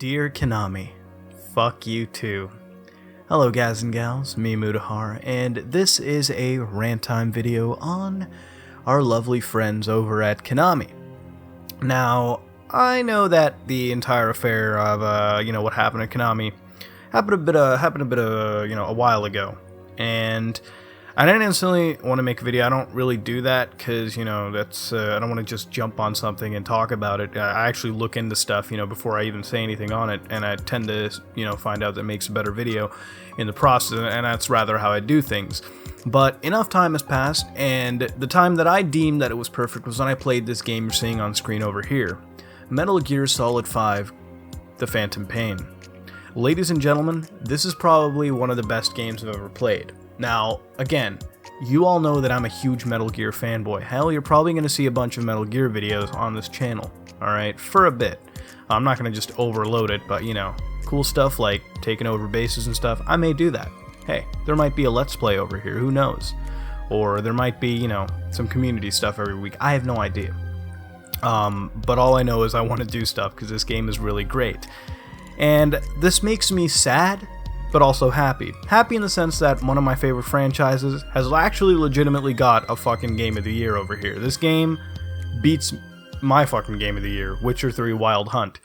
Dear Konami, fuck you too. Hello guys and gals, me Mudahar, and this is a rant time video on our lovely friends over at Konami. Now, I know that the entire affair of what happened at Konami happened a while ago, and I didn't instantly want to make a video. I don't really do that because, that's I don't want to just jump on something and talk about it. I actually look into stuff, before I even say anything on it, and I tend to, find out that it makes a better video in the process, and that's rather how I do things. But enough time has passed, and the time that I deemed that it was perfect was when I played this game you're seeing on screen over here, Metal Gear Solid 5: The Phantom Pain. Ladies and gentlemen, this is probably one of the best games I've ever played. Now, again, you all know that I'm a huge Metal Gear fanboy. Hell, you're probably going to see a bunch of Metal Gear videos on this channel, alright, for a bit. I'm not going to just overload it, but, cool stuff like taking over bases and stuff, I may do that. Hey, there might be a Let's Play over here, who knows? Or there might be, some community stuff every week, I have no idea. But all I know is I want to do stuff because this game is really great. And this makes me sad, but also happy. Happy in the sense that one of my favorite franchises has actually legitimately got a fucking Game of the Year over here. This game beats my fucking Game of the Year, Witcher 3 Wild Hunt.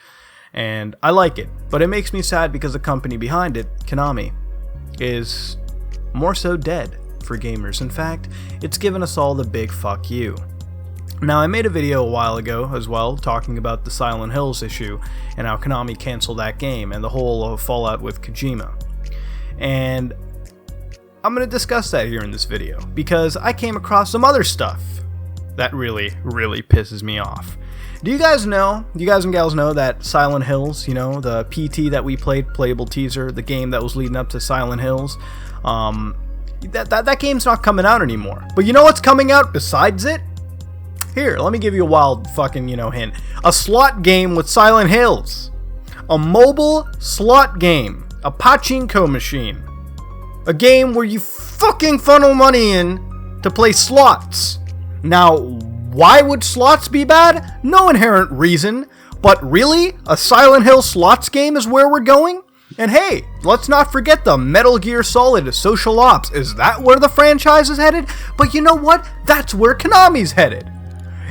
And I like it, but it makes me sad because the company behind it, Konami, is more so dead for gamers. In fact, it's given us all the big fuck you. Now, I made a video a while ago as well talking about the Silent Hills issue and how Konami canceled that game and the whole fallout with Kojima. And I'm going to discuss that here in this video because I came across some other stuff that really pisses me off. Do you guys and gals know that Silent Hills, the PT that we played, playable teaser, the game that was leading up to Silent Hills, that game's not coming out anymore. But you know what's coming out besides it? Here, let me give you a wild fucking, hint. A slot game with Silent Hills. A mobile slot game. A pachinko machine. A game where you fucking funnel money in to play slots. Now, why would slots be bad? No inherent reason. But really? A Silent Hill slots game is where we're going? And hey, let's not forget the Metal Gear Solid Social Ops. Is that where the franchise is headed? But you know what? That's where Konami's headed.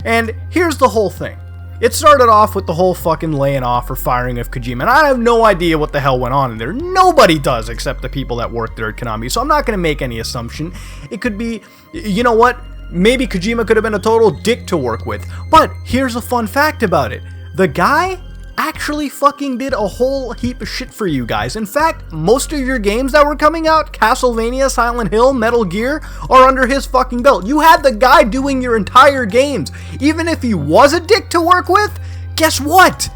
And here's the whole thing. It started off with the whole fucking laying off or firing of Kojima, and I have no idea what the hell went on in there. Nobody does except the people that work there at Konami, so I'm not going to make any assumption. It could be, maybe Kojima could have been a total dick to work with. But here's a fun fact about it. The guy actually fucking did a whole heap of shit for you guys. In fact, most of your games that were coming out, Castlevania, Silent Hill, Metal Gear, are under his fucking belt. You had the guy doing your entire games. Even if he was a dick to work with, guess what?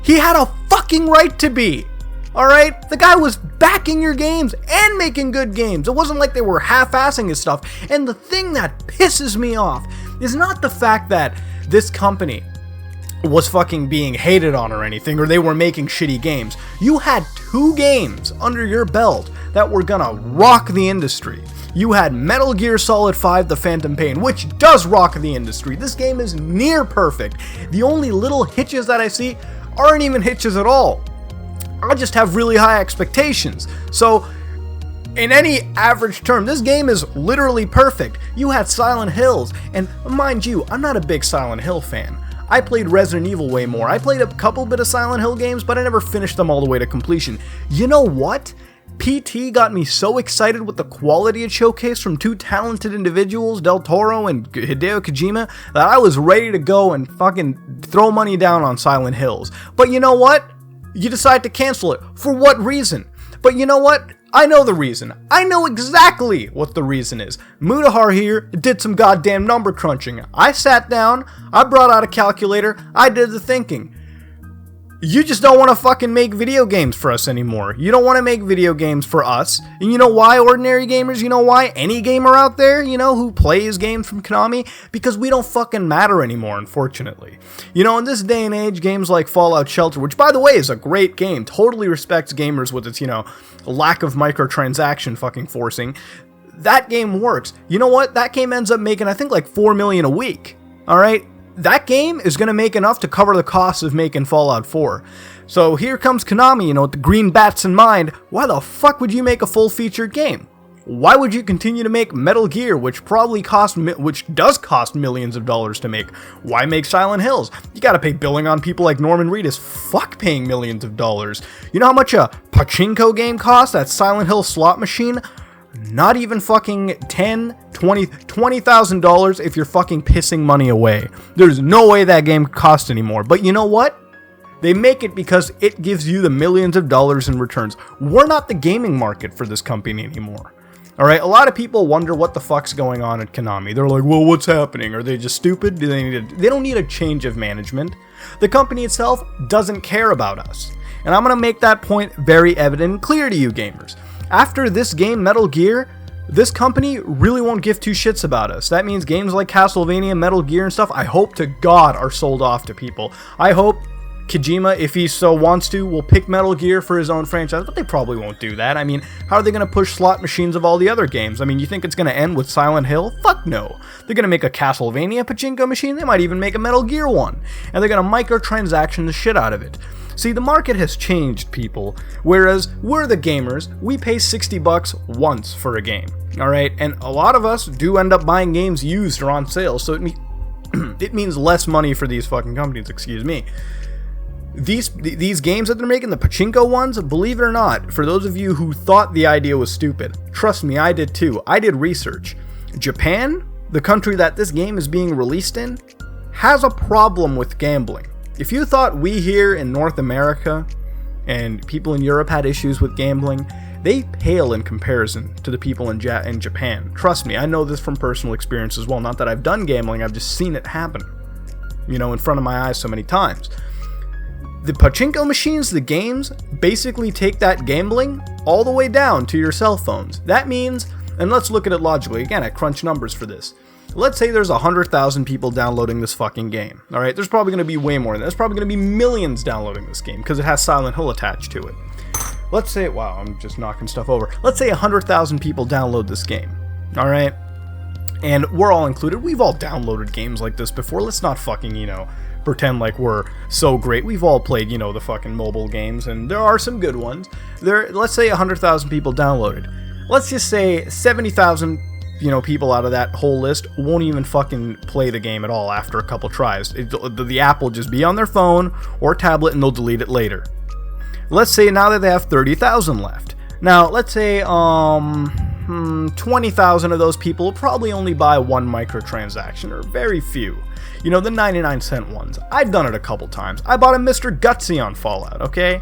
He had a fucking right to be. Alright? The guy was backing your games and making good games. It wasn't like they were half-assing his stuff. And the thing that pisses me off is not the fact that this company was fucking being hated on or anything, or they were making shitty games. You had 2 games under your belt that were gonna rock the industry. You had Metal Gear Solid 5: The Phantom Pain, which does rock the industry. This game is near perfect. The only little hitches that I see aren't even hitches at all. I just have really high expectations. So, in any average term, this game is literally perfect. You had Silent Hills, and mind you, I'm not a big Silent Hill fan. I played Resident Evil way more. I played a couple bit of Silent Hill games, but I never finished them all the way to completion. You know what? PT got me so excited with the quality it showcased from 2 talented individuals, Del Toro and Hideo Kojima, that I was ready to go and fucking throw money down on Silent Hills. But you know what? You decide to cancel it. For what reason? But you know what? I know the reason. I know exactly what the reason is. Mudahar here did some goddamn number crunching. I sat down, I brought out a calculator, I did the thinking. You just don't want to fucking make video games for us anymore. You don't want to make video games for us. And you know why, ordinary gamers? You know why? Any gamer out there, who plays games from Konami? Because we don't fucking matter anymore, unfortunately. In this day and age, games like Fallout Shelter, which by the way is a great game, totally respects gamers with its, lack of microtransaction fucking forcing. That game works. You know what? That game ends up making, I think, like $4 million a week. Alright? That game is going to make enough to cover the cost of making Fallout 4. So here comes Konami, with the green bats in mind. Why the fuck would you make a full-featured game? Why would you continue to make Metal Gear, which does cost millions of dollars to make? Why make Silent Hills? You gotta pay billing on people like Norman Reedus. Fuck paying millions of dollars. You know how much a pachinko game costs? That Silent Hill slot machine? Not even fucking $20,000 if you're fucking pissing money away. There's no way that game costs anymore. But you know what? They make it because it gives you the millions of dollars in returns. We're not the gaming market for this company anymore. Alright, a lot of people wonder what the fuck's going on at Konami. They're like, well, what's happening? Are they just stupid? They don't need a change of management. The company itself doesn't care about us. And I'm going to make that point very evident and clear to you gamers. After this game, Metal Gear, this company really won't give two shits about us. That means games like Castlevania, Metal Gear and stuff, I hope to God are sold off to people. I hope Kojima, if he so wants to, will pick Metal Gear for his own franchise, but they probably won't do that. I mean, how are they going to push slot machines of all the other games? I mean, you think it's going to end with Silent Hill? Fuck no. They're going to make a Castlevania pachinko machine, they might even make a Metal Gear one, and they're going to microtransaction the shit out of it. See, the market has changed, people, whereas we're the gamers, we pay $60 once for a game, alright? And a lot of us do end up buying games used or on sale, so it means less money for these fucking companies, excuse me. These games that they're making, the pachinko ones, believe it or not, for those of you who thought the idea was stupid, trust me, I did too. I did research. Japan, the country that this game is being released in, has a problem with gambling. If you thought we here in North America and people in Europe had issues with gambling, they pale in comparison to the people in Japan. Trust me, I know this from personal experience as well. Not that I've done gambling, I've just seen it happen, in front of my eyes so many times. The pachinko machines, the games, basically take that gambling all the way down to your cell phones. That means, and let's look at it logically, again, I crunch numbers for this. Let's say there's 100,000 people downloading this fucking game. Alright, there's probably going to be way more than that. There's probably going to be millions downloading this game because it has Silent Hill attached to it. Let's say, wow, I'm just knocking stuff over. Let's say 100,000 people download this game. Alright? And we're all included. We've all downloaded games like this before. Let's not fucking, pretend like we're so great. We've all played, the fucking mobile games, and there are some good ones. Let's say 100,000 people downloaded. Let's just say 70,000, people out of that whole list won't even fucking play the game at all after a couple tries. The app will just be on their phone or tablet, and they'll delete it later. Let's say now that they have 30,000 left. Now, let's say 20,000 of those people will probably only buy one microtransaction, or very few. The 99-cent ones. I've done it a couple times. I bought a Mr. Gutsy on Fallout, okay?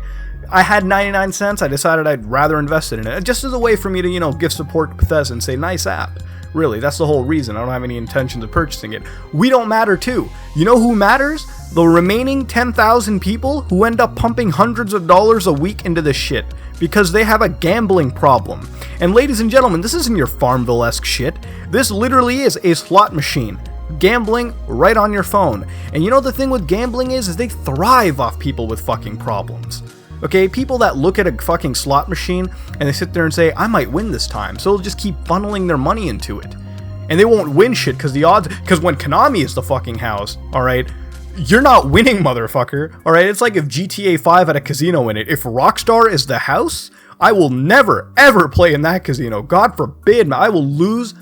I had 99 cents, I decided I'd rather invest it in it, just as a way for me to, give support to Bethesda and say, nice app. Really, that's the whole reason. I don't have any intentions of purchasing it. We don't matter too. You know who matters? The remaining 10,000 people who end up pumping hundreds of dollars a week into this shit because they have a gambling problem. And ladies and gentlemen, this isn't your Farmville-esque shit. This literally is a slot machine. Gambling right on your phone. And the thing with gambling is they thrive off people with fucking problems. Okay, people that look at a fucking slot machine and they sit there and say, I might win this time, so they'll just keep funneling their money into it. And they won't win shit because when Konami is the fucking house, alright, you're not winning, motherfucker. Alright, it's like if GTA 5 had a casino in it. If Rockstar is the house, I will never, ever play in that casino. God forbid, I will lose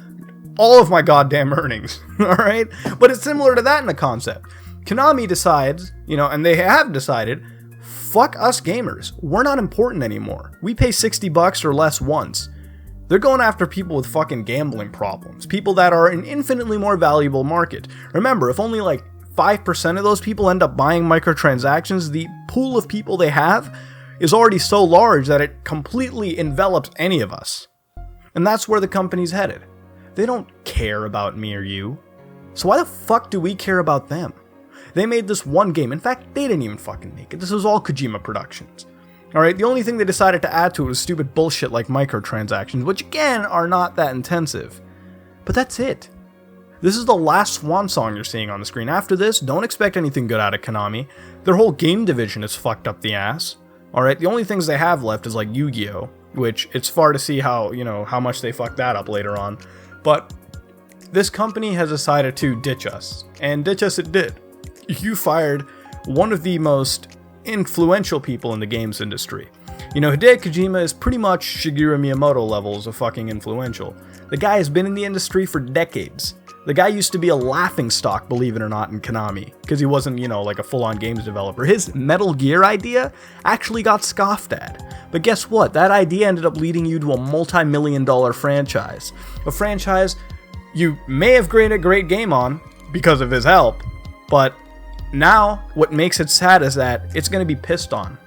all of my goddamn earnings, alright? But it's similar to that in the concept. Konami decides, and they have decided, fuck us gamers. We're not important anymore. We pay $60 or less once. They're going after people with fucking gambling problems. People that are an infinitely more valuable market. Remember, if only like 5% of those people end up buying microtransactions, the pool of people they have is already so large that it completely envelops any of us. And that's where the company's headed. They don't care about me or you. So why the fuck do we care about them? They made this one game. In fact, they didn't even fucking make it. This was all Kojima Productions. Alright, the only thing they decided to add to it was stupid bullshit like microtransactions, which again are not that intensive. But that's it. This is the last swan song you're seeing on the screen. After this, don't expect anything good out of Konami. Their whole game division is fucked up the ass. Alright, the only things they have left is like Yu-Gi-Oh! Which it's far to see how, how much they fucked that up later on. But this company has decided to ditch us. And ditch us it did. You fired one of the most influential people in the games industry. You know, Hideo Kojima is pretty much Shigeru Miyamoto levels of fucking influential. The guy has been in the industry for decades. The guy used to be a laughingstock, believe it or not, in Konami, because he wasn't, you know, like a full-on games developer. His Metal Gear idea actually got scoffed at. But guess what? That idea ended up leading you to a multi-million-dollar franchise. A franchise you may have created a great game on because of his help, but now what makes it sad is that it's going to be pissed on.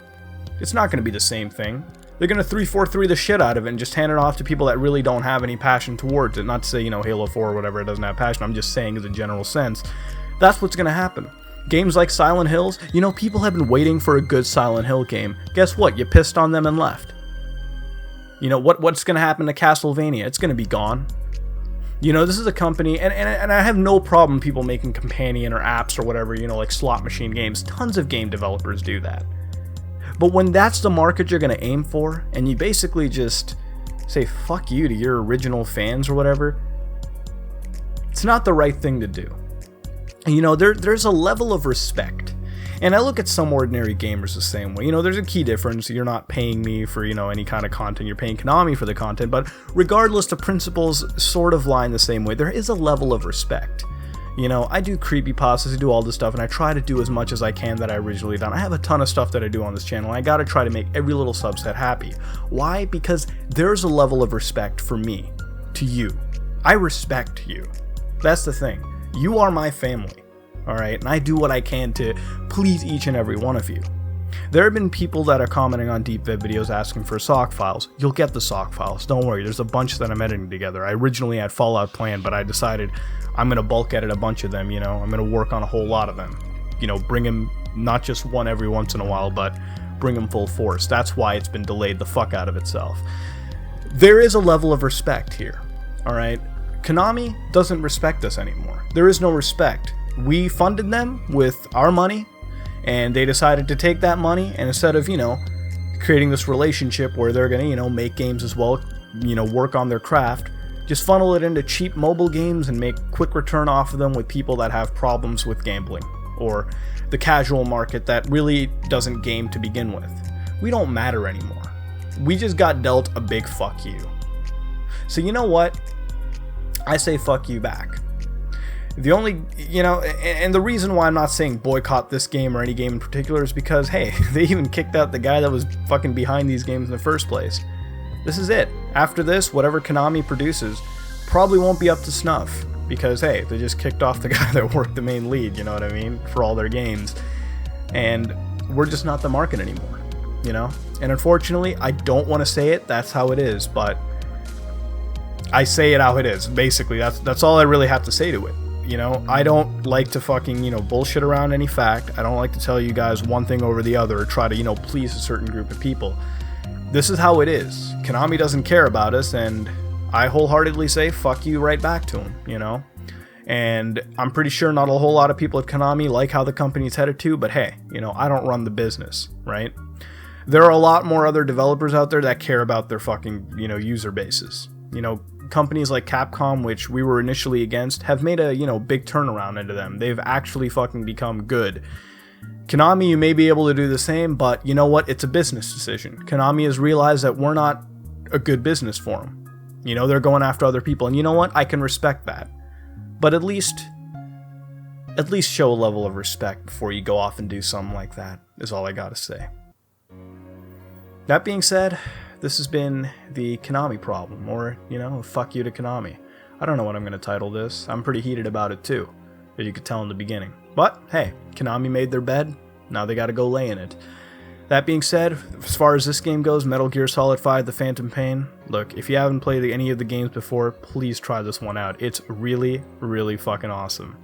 It's not going to be the same thing. They're going to 343 the shit out of it and just hand it off to people that really don't have any passion towards it. Not to say, you know, Halo 4 or whatever, it doesn't have passion. I'm just saying as a general sense. That's what's going to happen. Games like Silent Hills, you know, people have been waiting for a good Silent Hill game. Guess what? You pissed on them and left. You know, what's going to happen to Castlevania? It's going to be gone. You know, this is a company, and I have no problem people making companion or apps or whatever, you know, like slot machine games. Tons of game developers do that. But when that's the market you're going to aim for, and you basically just say fuck you to your original fans or whatever, it's not the right thing to do. And, you know, there's a level of respect. And I look at SomeOrdinaryGamers the same way. You know, there's a key difference. You're not paying me for, you know, any kind of content. You're paying Konami for the content. But regardless, the principles sort of lie in the same way. There is a level of respect. You know, I do creepypastas, I do all this stuff, and I try to do as much as I can that I originally done. I have a ton of stuff that I do on this channel, and I gotta try to make every little subset happy. Why? Because there's a level of respect for me, to you. I respect you. That's the thing. You are my family, alright? And I do what I can to please each and every one of you. There have been people that are commenting on deep vid videos asking for SOC files. You'll get the SOC files, don't worry, there's a bunch that I'm editing together. I originally had Fallout planned, but I decided I'm going to bulk edit a bunch of them, you know, I'm going to work on a whole lot of them. You know, bring them, not just one every once in a while, but bring them full force. That's why it's been delayed the fuck out of itself. There is a level of respect here, alright? Konami doesn't respect us anymore. There is no respect. We funded them with our money, and they decided to take that money, and instead of, you know, creating this relationship where they're going to, you know, make games as well, you know, work on their craft, just funnel it into cheap mobile games and make quick return off of them with people that have problems with gambling, or the casual market that really doesn't game to begin with. We don't matter anymore. We just got dealt a big fuck you. So you know what? I say fuck you back. The only, you know, and the reason why I'm not saying boycott this game or any game in particular is because, hey, they even kicked out the guy that was fucking behind these games in the first place. This is it. After this, whatever Konami produces probably won't be up to snuff, because, hey, they just kicked off the guy that worked the main lead, you know what I mean, for all their games. And we're just not the market anymore, you know? And unfortunately, I don't want to say it, that's how it is, but I say it how it is. Basically, that's all I really have to say to it. You know, I don't like to fucking, you know, bullshit around any fact. I don't like to tell you guys one thing over the other or try to, you know, please a certain group of people. This is how it is. Konami doesn't care about us, and I wholeheartedly say fuck you right back to them, you know? And I'm pretty sure not a whole lot of people at Konami like how the company's headed to, but hey, you know, I don't run the business, right? There are a lot more other developers out there that care about their fucking, you know, user bases. You know, companies like Capcom, which we were initially against, have made a, you know, big turnaround into them. They've actually fucking become good. Konami, you may be able to do the same, but you know what? It's a business decision. Konami has realized that we're not a good business for them. You know, they're going after other people, and you know what? I can respect that. But at least show a level of respect before you go off and do something like that, is all I gotta say. That being said, this has been the Konami problem, or, you know, fuck you to Konami. I don't know what I'm going to title this. I'm pretty heated about it too, as you could tell in the beginning. But, hey, Konami made their bed, now they gotta go lay in it. That being said, as far as this game goes, Metal Gear Solid 5 The Phantom Pain, look, if you haven't played any of the games before, please try this one out. It's really, really fucking awesome.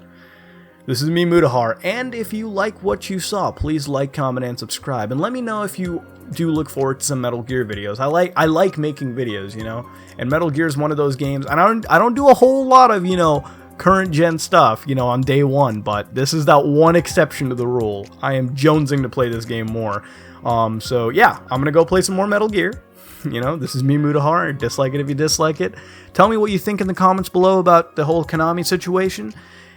This is me, Mudahar, and if you like what you saw, please like, comment, and subscribe, and let me know if you do look forward to some Metal Gear videos. I like making videos, you know, and Metal Gear is one of those games, and I don't do a whole lot of, you know, current gen stuff, you know, on day one, but this is that one exception to the rule. I am jonesing to play this game more. So yeah, I'm gonna go play some more Metal Gear. You know, this is me, Mudahar. Dislike it if you dislike it. Tell me what you think in the comments below about the whole Konami situation,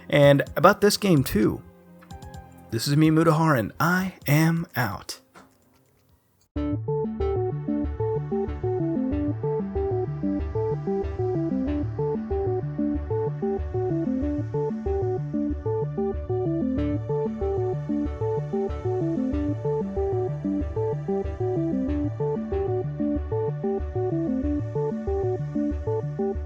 and about this game too. This is me, Mudahar, and I am out.